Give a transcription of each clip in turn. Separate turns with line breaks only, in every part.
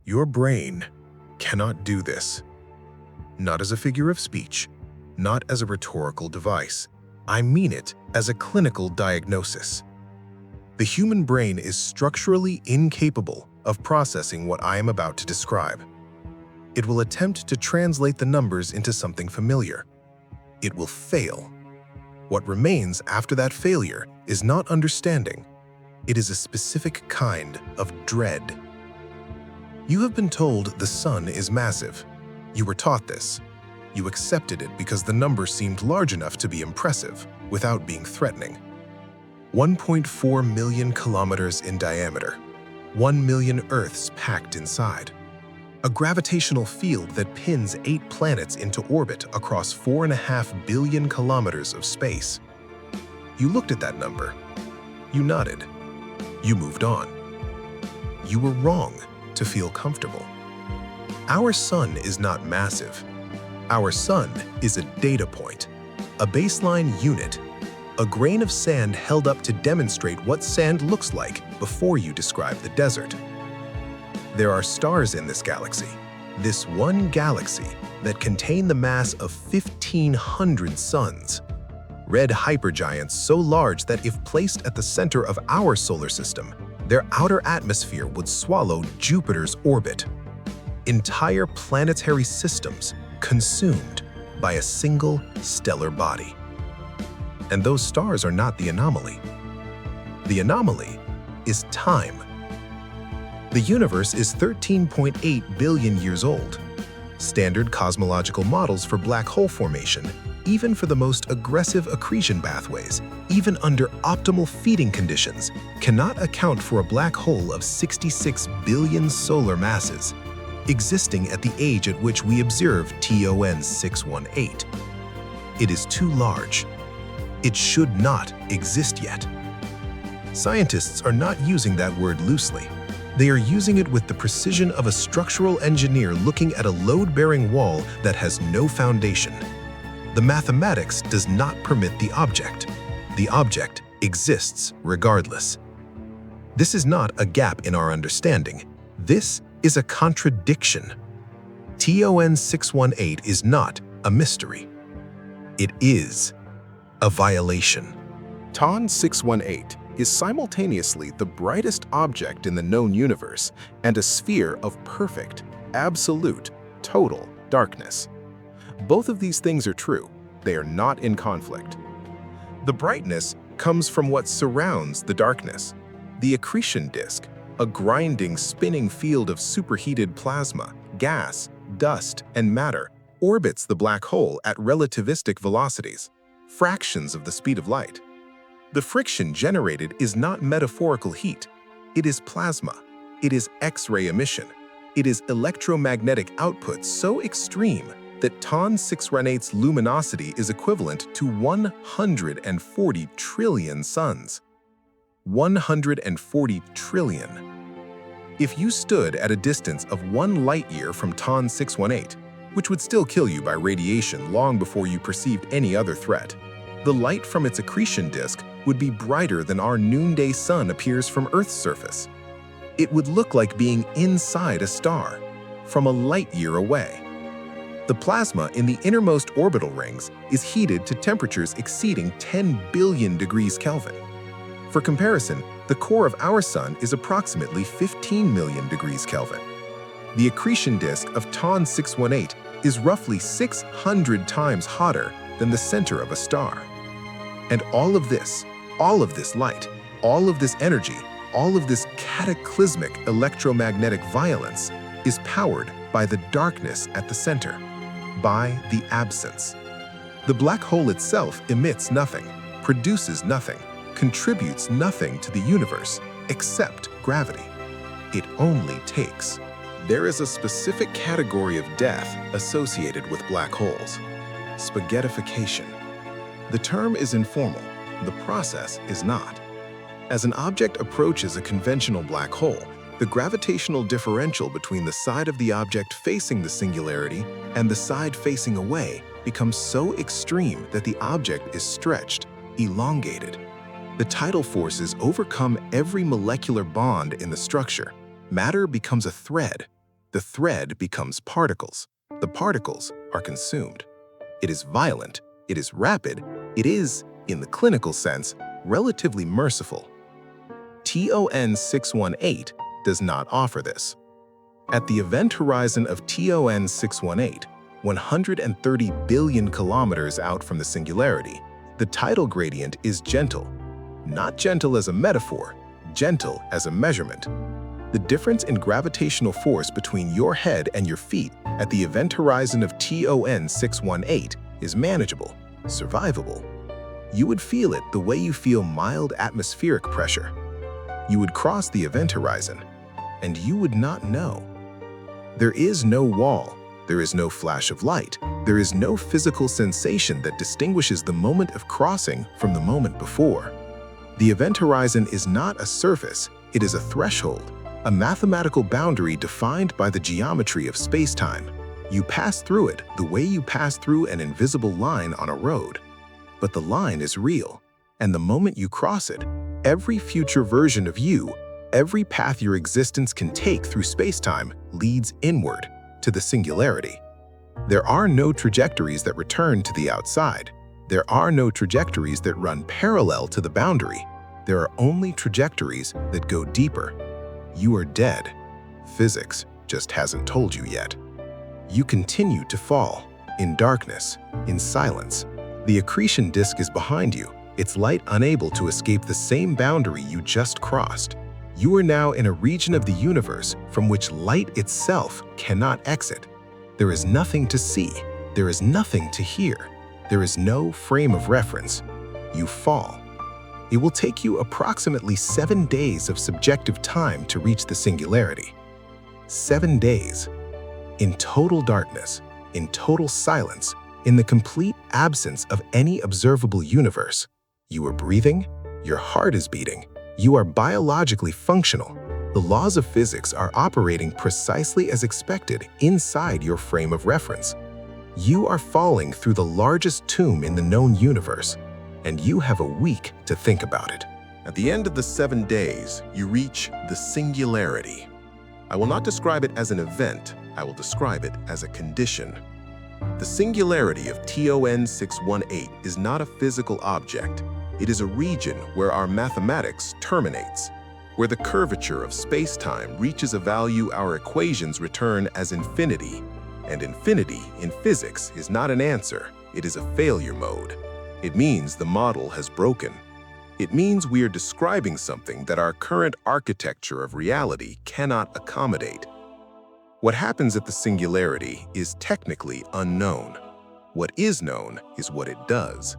Your brain cannot do this. Not as a figure of speech, not as a rhetorical device. I mean it as a clinical diagnosis. The human brain is structurally incapable of processing what I am about to describe. It will attempt to translate the numbers into something familiar. It will fail. What remains after that failure is not understanding. It is a specific kind of dread. You have been told the sun is massive. You were taught this. You accepted it because the number seemed large enough to be impressive without being threatening. 1.4 million kilometers in diameter, 1 million Earths packed inside. A gravitational field that pins 8 planets into orbit across 4.5 billion kilometers of space. You looked at that number. You nodded. You moved on. You were wrong to feel comfortable. Our sun is not massive. Our sun is a data point, a baseline unit, a grain of sand held up to demonstrate what sand looks like before you describe the desert. There are stars in this galaxy, this one galaxy that contain the mass of 1,500 suns. Red hypergiants so large that if placed at the center of our solar system, their outer atmosphere would swallow Jupiter's orbit. Entire planetary systems consumed by a single stellar body. And those stars are not the anomaly. The anomaly is time. The universe is 13.8 billion years old. Standard cosmological models for black hole formation, even for the most aggressive accretion pathways, even under optimal feeding conditions, cannot account for a black hole of 66 billion solar masses, existing at the age at which we observe TON 618. It is too large. It should not exist yet. Scientists are not using that word loosely. They are using it with the precision of a structural engineer looking at a load-bearing wall that has no foundation. The mathematics does not permit the object. The object exists regardless. This is not a gap in our understanding. This is a contradiction. TON 618 is not a mystery. It is a violation. TON 618 is simultaneously the brightest object in the known universe and a sphere of perfect, absolute, total darkness. Both of these things are true. They are not in conflict. The brightness comes from what surrounds the darkness. The accretion disk, a grinding, spinning field of superheated plasma, gas, dust, and matter, orbits the black hole at relativistic velocities, fractions of the speed of light. The friction generated is not metaphorical heat. It is plasma. It is X-ray emission. It is electromagnetic output so extreme that TON 618's luminosity is equivalent to 140 trillion suns. 140 trillion. If you stood at a distance of 1 light-year from TON 618, which would still kill you by radiation long before you perceived any other threat, the light from its accretion disk would be brighter than our noonday sun appears from Earth's surface. It would look like being inside a star, from a light-year away. The plasma in the innermost orbital rings is heated to temperatures exceeding 10 billion degrees Kelvin. For comparison, the core of our sun is approximately 15 million degrees Kelvin. The accretion disk of TON 618 is roughly 600 times hotter than the center of a star. And all of this light, all of this energy, all of this cataclysmic electromagnetic violence is powered by the darkness at the center, by the absence. The black hole itself emits nothing, produces nothing, contributes nothing to the universe except gravity. It only takes. There is a specific category of death associated with black holes: spaghettification. The term is informal, the process is not. As an object approaches a conventional black hole, the gravitational differential between the side of the object facing the singularity and the side facing away becomes so extreme that the object is stretched, elongated. The tidal forces overcome every molecular bond in the structure. Matter becomes a thread, The thread becomes particles. The particles are consumed. It is violent. It is rapid. It is, in the clinical sense, relatively merciful. TON 618 does not offer this. At the event horizon of TON 618, 130 billion kilometers out from the singularity, the tidal gradient is gentle. Not gentle as a metaphor, gentle as a measurement. The difference in gravitational force between your head and your feet at the event horizon of TON 618 is manageable, survivable. You would feel it the way you feel mild atmospheric pressure. You would cross the event horizon, and you would not know. There is no wall, there is no flash of light, there is no physical sensation that distinguishes the moment of crossing from the moment before. The event horizon is not a surface, it is a threshold, a mathematical boundary defined by the geometry of space-time. You pass through it the way you pass through an invisible line on a road. But the line is real, and the moment you cross it, every future version of you, every path your existence can take through space-time leads inward to the singularity. There are no trajectories that return to the outside. There are no trajectories that run parallel to the boundary. There are only trajectories that go deeper. You are dead. Physics just hasn't told you yet. You continue to fall, in darkness, in silence. The accretion disk is behind you, its light unable to escape the same boundary you just crossed. You are now in a region of the universe from which light itself cannot exit. There is nothing to see. There is nothing to hear. There is no frame of reference. You fall. It will take you approximately 7 days of subjective time to reach the singularity. 7 days. In total darkness, in total silence, in the complete absence of any observable universe. You are breathing, your heart is beating, you are biologically functional. The laws of physics are operating precisely as expected inside your frame of reference. You are falling through the largest tomb in the known universe, and you have a week to think about it. At the end of the 7 days, you reach the singularity. I will not describe it as an event, I will describe it as a condition. The singularity of TON 618 is not a physical object. It is a region where our mathematics terminates, where the curvature of space-time reaches a value our equations return as infinity. And infinity in physics is not an answer, it is a failure mode. It means the model has broken. It means we are describing something that our current architecture of reality cannot accommodate. What happens at the singularity is technically unknown. What is known is what it does.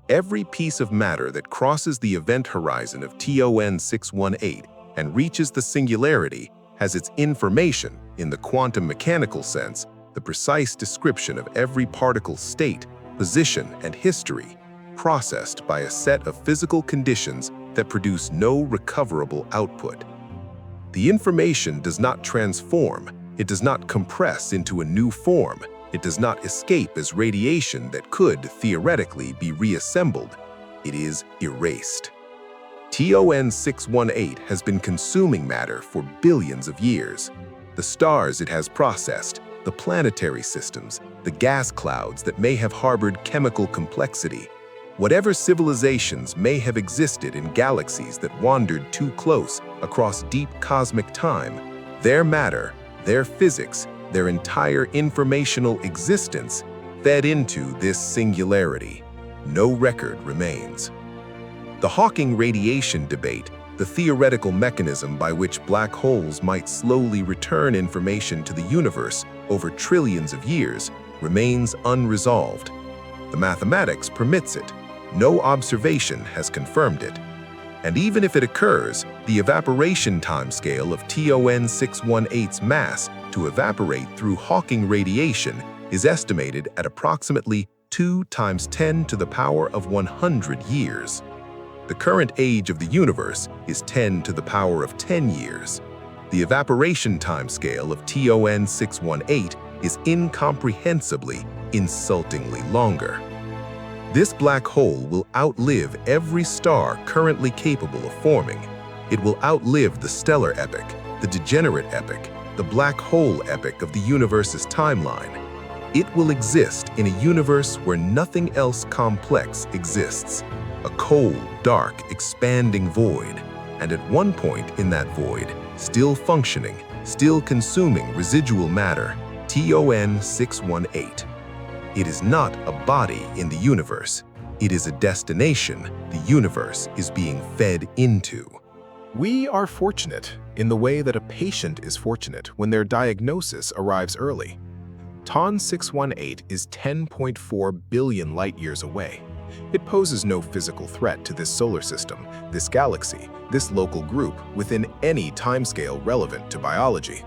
Every piece of matter that crosses the event horizon of TON 618 and reaches the singularity has its information, in the quantum mechanical sense, the precise description of every particle's state, position, and history, processed by a set of physical conditions that produce no recoverable output. The information does not transform, it does not compress into a new form, it does not escape as radiation that could, theoretically, be reassembled. It is erased. TON 618 has been consuming matter for billions of years. The stars it has processed, the planetary systems, the gas clouds that may have harbored chemical complexity, whatever civilizations may have existed in galaxies that wandered too close across deep cosmic time, their matter, their physics, their entire informational existence fed into this singularity. No record remains. The Hawking radiation debate, the theoretical mechanism by which black holes might slowly return information to the universe over trillions of years, remains unresolved. The mathematics permits it. No observation has confirmed it. And even if it occurs, the evaporation timescale of TON 618's mass to evaporate through Hawking radiation is estimated at approximately 2 × 10⁻100 years. The current age of the universe is 10⁻10 years. The evaporation timescale of TON 618 is incomprehensibly, insultingly longer. This black hole will outlive every star currently capable of forming. It will outlive the stellar epoch, the degenerate epoch, the black hole epoch of the universe's timeline. It will exist in a universe where nothing else complex exists, a cold, dark, expanding void, and at one point in that void, still functioning, still consuming residual matter, TON 618. It is not a body in the universe. It is a destination the universe is being fed into. We are fortunate in the way that a patient is fortunate when their diagnosis arrives early. TON 618 is 10.4 billion light-years away. It poses no physical threat to this solar system, this galaxy, this local group within any timescale relevant to biology.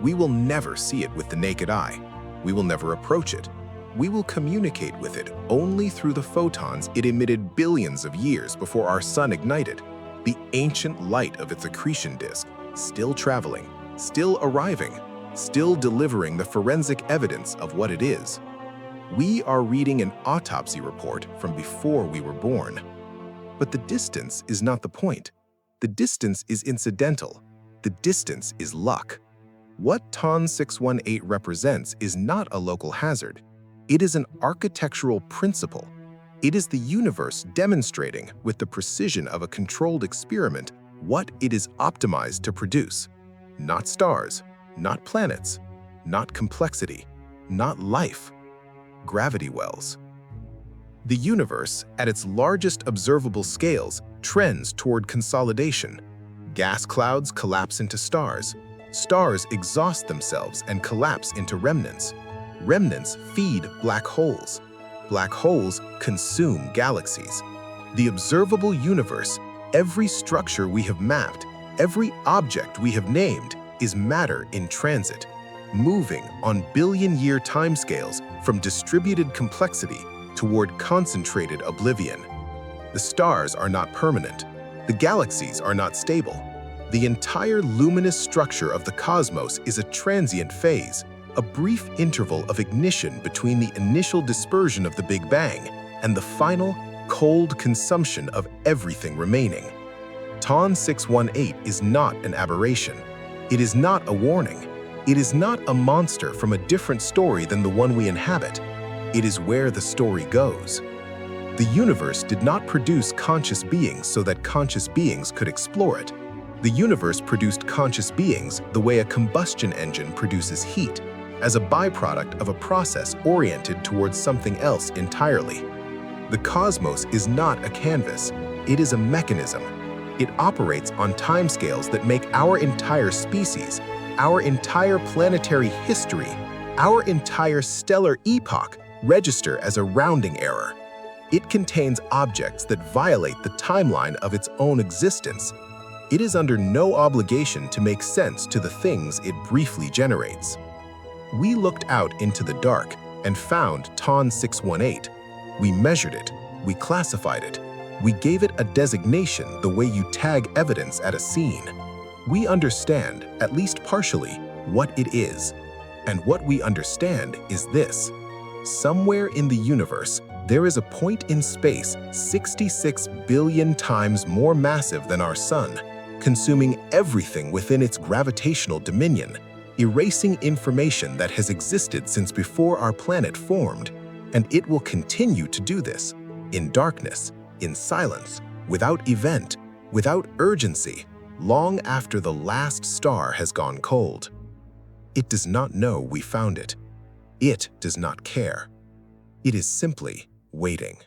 We will never see it with the naked eye. We will never approach it. We will communicate with it only through the photons it emitted billions of years before our sun ignited, the ancient light of its accretion disk, still traveling, still arriving, still delivering the forensic evidence of what it is. We are reading an autopsy report from before we were born. But the distance is not the point. The distance is incidental. The distance is luck. What TON 618 represents is not a local hazard. It is an architectural principle. It is the universe demonstrating with the precision of a controlled experiment what it is optimized to produce. Not stars, not planets, not complexity, not life. Gravity wells. The universe, at its largest observable scales, trends toward consolidation. Gas clouds collapse into stars. Stars exhaust themselves and collapse into remnants. Remnants feed black holes. Black holes consume galaxies. The observable universe, every structure we have mapped, every object we have named, is matter in transit, moving on billion-year timescales from distributed complexity toward concentrated oblivion. The stars are not permanent. The galaxies are not stable. The entire luminous structure of the cosmos is a transient phase, a brief interval of ignition between the initial dispersion of the Big Bang and the final, cold consumption of everything remaining. TON 618 is not an aberration. It is not a warning. It is not a monster from a different story than the one we inhabit. It is where the story goes. The universe did not produce conscious beings so that conscious beings could explore it. The universe produced conscious beings the way a combustion engine produces heat, as a byproduct of a process oriented towards something else entirely. The cosmos is not a canvas. It is a mechanism. It operates on timescales that make our entire species, our entire planetary history, our entire stellar epoch register as a rounding error. It contains objects that violate the timeline of its own existence. It is under no obligation to make sense to the things it briefly generates. We looked out into the dark and found TON 618. We measured it. We classified it. We gave it a designation the way you tag evidence at a scene. We understand, at least partially, what it is. And what we understand is this. Somewhere in the universe, there is a point in space 66 billion times more massive than our sun, consuming everything within its gravitational dominion, erasing information that has existed since before our planet formed, and it will continue to do this, in darkness, in silence, without event, without urgency, long after the last star has gone cold. It does not know we found it. It does not care. It is simply waiting.